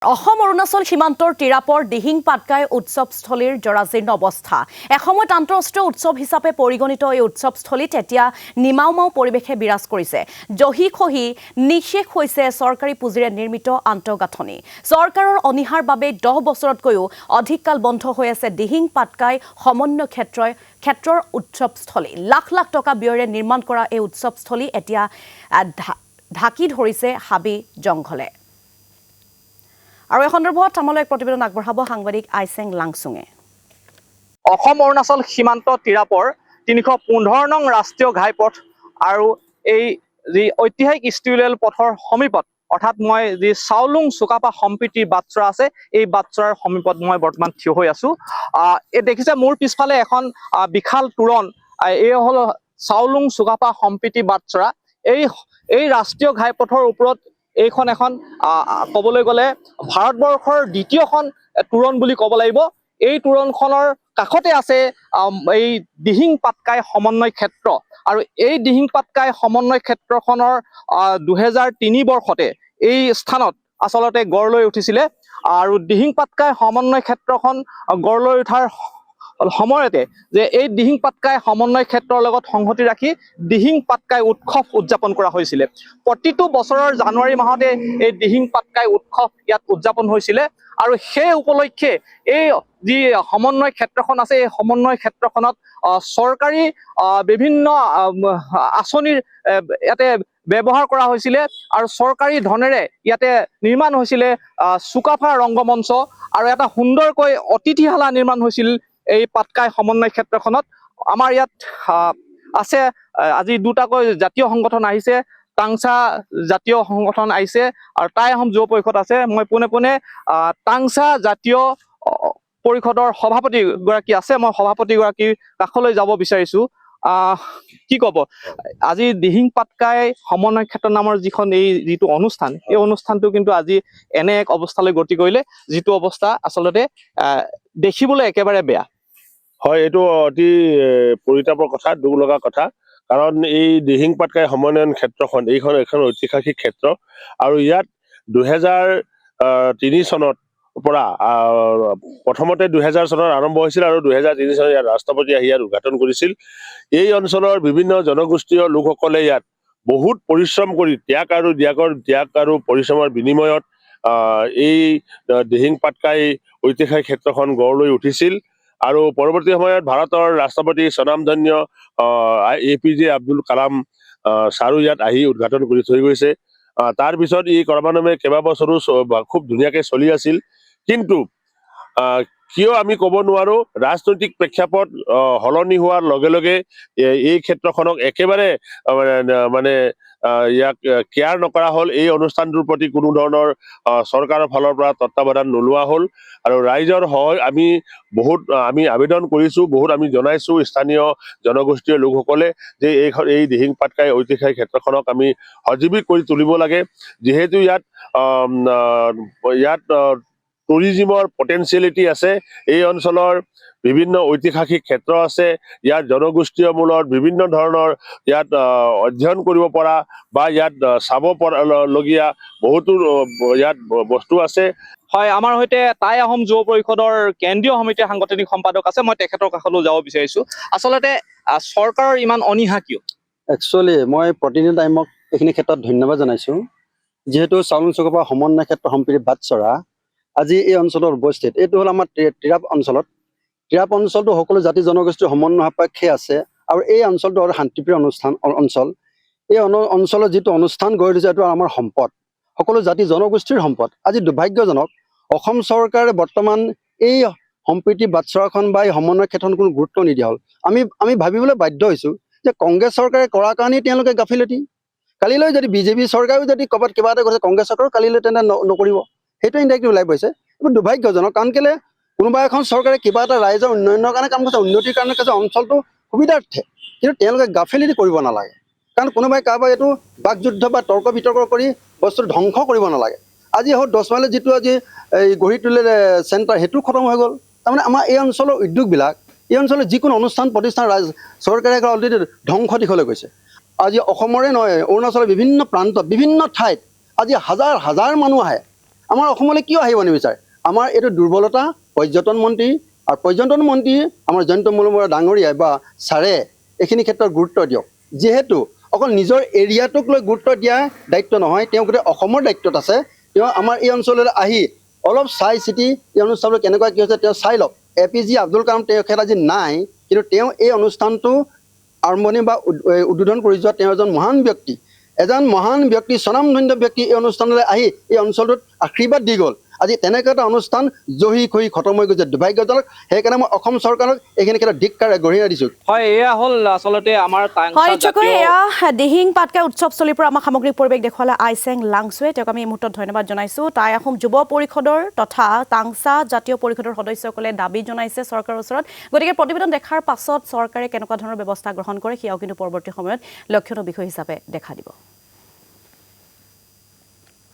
অৰুণাচল সীমান্তৰ টিৰাপৰ দিহিং পাটকাই উৎসৱস্থলীৰ জৰাজীৰ্ণ অৱস্থা। এসময়ত আন্তঃৰাষ্ট্ৰীয় উৎসৱ হিচাপে পৰিগণিত এই উৎসৱস্থলীত এতিয়া নিমাওমাও পৰিৱেশে বিৰাজ কৰিছে। জহি খহি নিশেষ হৈছে চৰকাৰী পুঁজিৰে নিৰ্মিত আন্তঃগাঁথনি। চৰকাৰৰ অনীহাৰ বাবে 10 বছৰতকৈও অধিক কাল বন্ধ হৈ আছে দিহিং পাটকাই সমন্বয় ক্ষেত্ৰৰ উৎসৱস্থলী। লাখ লাখ টকা ব্যয়েৰে নিৰ্মাণ কৰা এই উৎসৱস্থলী এতিয়া ঢাকি ধৰিছে হাবি জংঘলে। আৰু এই সন্দৰ্ভত আমালৈ এক প্ৰতিবেদন আগবঢ়াব সাংবাদিক আইচেং লাংচুঙে। অৰুণাচল সীমান্ত টিৰাপৰ 315 নং ৰাষ্ট্ৰীয় ঘাইপথ আৰু এই যি ঐতিহাসিক ষ্টিউৱেল পথৰ সমীপত অৰ্থাৎ মই যি চাউলুং চুকাফা সম্প্ৰীতি বাটচৰা আছে এই বাটচৰাৰ সমীপত মই বৰ্তমান থিয় হৈ আছো। এই দেখিছে মোৰ পিছফালে এখন বিশাল তোৰণ, এই হ'ল চাউলুং চুকাফা সম্প্ৰীতি বাটচৰা। এই ৰাষ্ট্ৰীয় ঘাইপথৰ ওপৰত এইখন এখন ক'বলৈ গ'লে ভাৰতবৰ্ষৰ দ্বিতীয়খন তোৰণ বুলি ক'ব লাগিব। এই তোৰণখনৰ কাষতে আছে এই দিহিং পাটকাই সমন্বয় ক্ষেত্ৰ আৰু এই দিহিং পাটকাই সমন্বয় ক্ষেত্ৰখনৰ 2003 বৰ্ষতে এই স্থানত আচলতে গঢ় লৈ উঠিছিলে। আৰু দিহিং পাটকাই সমন্বয় ক্ষেত্ৰখন গঢ় লৈ উঠাৰ সময়তে যে এই দিহিং পাটকাই সমন্বয় ক্ষেত্ৰৰ লগত সংগতি ৰাখি দিহিং পাটকাই উৎসৱ উদযাপন কৰা হৈছিলে। প্ৰতিটো বছৰৰ জানুৱাৰী মাহতে এই দিহিং পাটকাই উৎসৱ ইয়াত উদযাপন হৈছিলে আৰু সেই উপলক্ষে এই যি সমন্বয় ক্ষেত্ৰখন আছে এই সমন্বয় ক্ষেত্ৰখনত চৰকাৰী বিভিন্ন আঁচনিৰ ইয়াতে ব্যৱহাৰ কৰা হৈছিলে আৰু চৰকাৰী ধনেৰে ইয়াতে নিৰ্মাণ হৈছিলে চুকাফা ৰংগমঞ্চ আৰু এটা সুন্দৰকৈ অতিথিশালা নিৰ্মাণ হৈছিল এই পাটকাই সমন্বয় ক্ষেত্ৰখনত। আমাৰ ইয়াত আছে আজি দুটাকৈ জাতীয় সংগঠন আহিছে, টাংচা জাতীয় সংগঠন আহিছে আৰু টাই আহোম যুৱ পৰিষদ আছে। মই পোনে পোনে টাংচা জাতীয় পৰিষদৰ সভাপতি গৰাকী আছে, মই সভাপতি গৰাকীৰ কাষলৈ যাব বিচাৰিছো। কি ক'ব আজি দিহিং পাটকাই সমন্বয় ক্ষেত্ৰ নামৰ যিটো অনুষ্ঠান, এই অনুষ্ঠানটো কিন্তু আজি এনে এক অৱস্থালৈ গতি কৰিলে যিটো অৱস্থা আচলতে দেখিবলৈ একেবাৰে বেয়া। হয়, এইটো অতি পৰিতাপৰ কথা, দুখ লগা কথা। কাৰণ এই দিহিং পাটকাই সমন্বয়ন ক্ষেত্ৰখন এখন ঐতিহাসিক ক্ষেত্ৰ আৰু ইয়াত 2003 চনত পৰা প্ৰথমতে 2000 চনত আৰম্ভ হৈছিল আৰু 2003 চনত ইয়াত ৰাষ্ট্ৰপতি আহি ইয়াত উদ্ঘাটন কৰিছিল। এই অঞ্চলৰ বিভিন্ন জনগোষ্ঠীয় লোকসকলে ইয়াত বহুত পৰিশ্ৰম কৰি ত্যাগ আৰু পৰিশ্ৰমৰ বিনিময়ত এই দিহিং পাটকাই ঐতিহাসিক ক্ষেত্ৰখন গঢ় লৈ উঠিছিল। আৰু পৰৱৰ্তী সময়ত ভাৰতৰ ৰাষ্ট্ৰপতি স্বনামধন্য APJ আব্দুল কালাম ছাৰো ইয়াত আহি উদ্ঘাটন কৰি থৈ গৈছে। তাৰ পিছত ই ক্ৰমান্বয়ে কেইবাবছৰো খুব ধুনীয়াকৈ চলি আছিল। কিন্তু কিয় আমি ক'ব নোৱাৰো, ৰাজনৈতিক প্ৰেক্ষাপট সলনি হোৱাৰ লগে লগে এই ক্ষেত্ৰখনক একেবাৰে মানে ইয়াক কেয়াৰ নকৰা হ'ল। এই অনুষ্ঠানটোৰ প্ৰতি কোনো ধৰণৰ চৰকাৰৰ ফালৰ পৰা তত্বাৱধান নোলোৱা হ'ল আৰু ৰাইজৰ আমি আবেদন কৰিছো, আমি জনাইছো স্থানীয় জনগোষ্ঠীয় লোকসকলে যে এই দিহিং পাটকাই ঐতিহাসিক ক্ষেত্ৰখনক আমি সজীৱিত কৰি তুলিব লাগে। যিহেতু ইয়াত টুৰিজিমৰ পটেঞ্চিয়েলিটি আছে, এই অঞ্চলৰ বিভিন্ন ঐতিহাসিক ক্ষেত্ৰ আছে, ইয়াত জনগোষ্ঠীয় মূলৰ বিভিন্ন ধৰণৰ ইয়াত অধ্যয়ন কৰিব পৰা বা ইয়াত চাব লগীয়া বহুতো ইয়াত বস্তু আছে। হয়, আমাৰ সৈতে টাই আহোম যুৱ পৰিষদৰ কেন্দ্ৰীয় সমিতিৰ সাংগঠনিক সম্পাদক আছে, মই তেখেতৰ কাষলৈ যাব বিচাৰিছো। আচলতে চৰকাৰৰ ইমান অনীহা কিয়? একচুৱেলি মই প্ৰতিনিধি টাইমক এইখিনি ক্ষেত্ৰত ধন্যবাদ জনাইছো। যিহেতু চাউলুং চুকাফা সমন্বয় ক্ষেত্ৰ সম্প্ৰীতি বাটচৰা আজি এই অঞ্চলত উপস্থিত। এইটো হ'ল আমাৰ টিৰাপ অঞ্চলটো সকলো জাতি জনগোষ্ঠীৰ সমন্বয় সাপেক্ষে আছে আৰু এই অঞ্চলটো আৰু শান্তিপ্ৰিয় অঞ্চল। এই অঞ্চলত যিটো অনুষ্ঠান গঢ়ি উঠিছে এইটো আমাৰ সম্পদ, সকলো জাতি জনগোষ্ঠীৰ সম্পদ। আজি দুৰ্ভাগ্যজনক অসম চৰকাৰে বৰ্তমান এই সম্প্ৰীতি বাটচৰাখন বা এই সমন্বয় ক্ষেত্ৰখন কোনো গুৰুত্ব নিদিয়া হ'ল। আমি ভাবিবলৈ বাধ্য হৈছোঁ যে কংগ্ৰেছ চৰকাৰে কৰাৰ কাৰণেই তেওঁলোকে গাফিলতি। কালিলৈ যদি বিজেপি চৰকাৰেও যদি ক'ৰবাত কিবা এটা কৰিছে, কংগ্ৰেছ চৰকাৰেও কালিলৈ তেনে নকৰিব। সেইটো ইনডাইৰেক্টলি ওলাই পৰিছে। এইবোৰ দুৰ্ভাগ্যজনক, কাৰণ কেলৈ কোনোবা এখন চৰকাৰে কিবা এটা ৰাইজৰ উন্নয়নৰ কাৰণে কাম কৰিছে, উন্নতিৰ কাৰণে কৰিছে, অঞ্চলটো সুবিধাৰ্থে, কিন্তু তেওঁলোকে গাফিলতি কৰিব নালাগে। কাৰণ কোনোবাই কাৰোবাৰ এইটো বাকযুদ্ধ বা তৰ্ক বিতৰ্ক কৰি বস্তুটো ধ্বংস কৰিব নালাগে। আজি 10 মাইলত যিটো আজি এই গঢ়ি তুলিলে চেণ্টাৰ, সেইটো খতম হৈ গ'ল। তাৰমানে আমাৰ এই অঞ্চলৰ উদ্যোগবিলাক, এই অঞ্চলৰ যিকোনো অনুষ্ঠান প্ৰতিষ্ঠান চৰকাৰে অলৰেডি ধ্বংস দিশলৈ গৈছে। আজি অসমৰে নহয়, অৰুণাচলৰ বিভিন্ন প্ৰান্তত বিভিন্ন ঠাইত আজি হাজাৰ হাজাৰ মানুহ আহে। আমাৰ অসমলৈ কিয় আহিব নিবিচাৰে আমাৰ এইটো দুৰ্বলতা পৰ্যটন মন্ত্ৰী আৰু পৰ্যটন মন্ত্ৰী আমাৰ জয়ন্ত মলুমৰা ডাঙৰীয়াই বা ছাৰে এইখিনি ক্ষেত্ৰত গুৰুত্ব দিয়ক যিহেতু অকল নিজৰ এৰিয়াটোক লৈ গুৰুত্ব দিয়া দায়িত্ব নহয় তেওঁ গোটেই অসমৰ দায়িত্বত আছে তেওঁ আমাৰ এই অঞ্চললৈ আহি অলপ চাই চিতি এই অনুষ্ঠানটো কেনেকুৱা কি হৈছে তেওঁ চাই লওক APJ আব্দুল কালাম তেখেত আজি নাই কিন্তু তেওঁ এই অনুষ্ঠানটো আৰম্ভণি বা উদ্বোধন কৰি যোৱা তেওঁ এজন মহান ব্যক্তি স্বনামধন্য ব্যক্তি এই অনুষ্ঠানলৈ আহি এই অঞ্চলটোত আশীৰ্বাদ দি গ'ল আজি তেনেকুৱা এটা অনুষ্ঠান জহি খহি খতম হৈ গৈছে দুৰ্ভাগ্যজনক সেইকাৰণে মই অসম চৰকাৰক এইখিনি ক্ষেত্ৰত ধিক্কাৰে গঢ়িয়াই দিছোঁ হয় এয়া হ'ল আচলতে আমাৰ হয় চকৈ এয়া দিহিং পাটকাই উৎসৱস্থলীৰ পৰা আমাক সামগ্ৰিক পৰিৱেশ দেখুৱালে আইচেং লাংচুৱে তেওঁক আমি এই মুহূৰ্তত ধন্যবাদ জনাইছোঁ টাই আহোম যুৱ পৰিষদৰ তথা টাংচা জাতীয় পৰিষদৰ সদস্যসকলে দাবী জনাইছে চৰকাৰৰ ওচৰত গতিকে প্ৰতিবেদন দেখাৰ পাছত চৰকাৰে কেনেকুৱা ধৰণৰ ব্যৱস্থা গ্ৰহণ কৰে সেয়াও কিন্তু পৰৱৰ্তী সময়ত লক্ষণীয় বিষয় হিচাপে দেখা দিব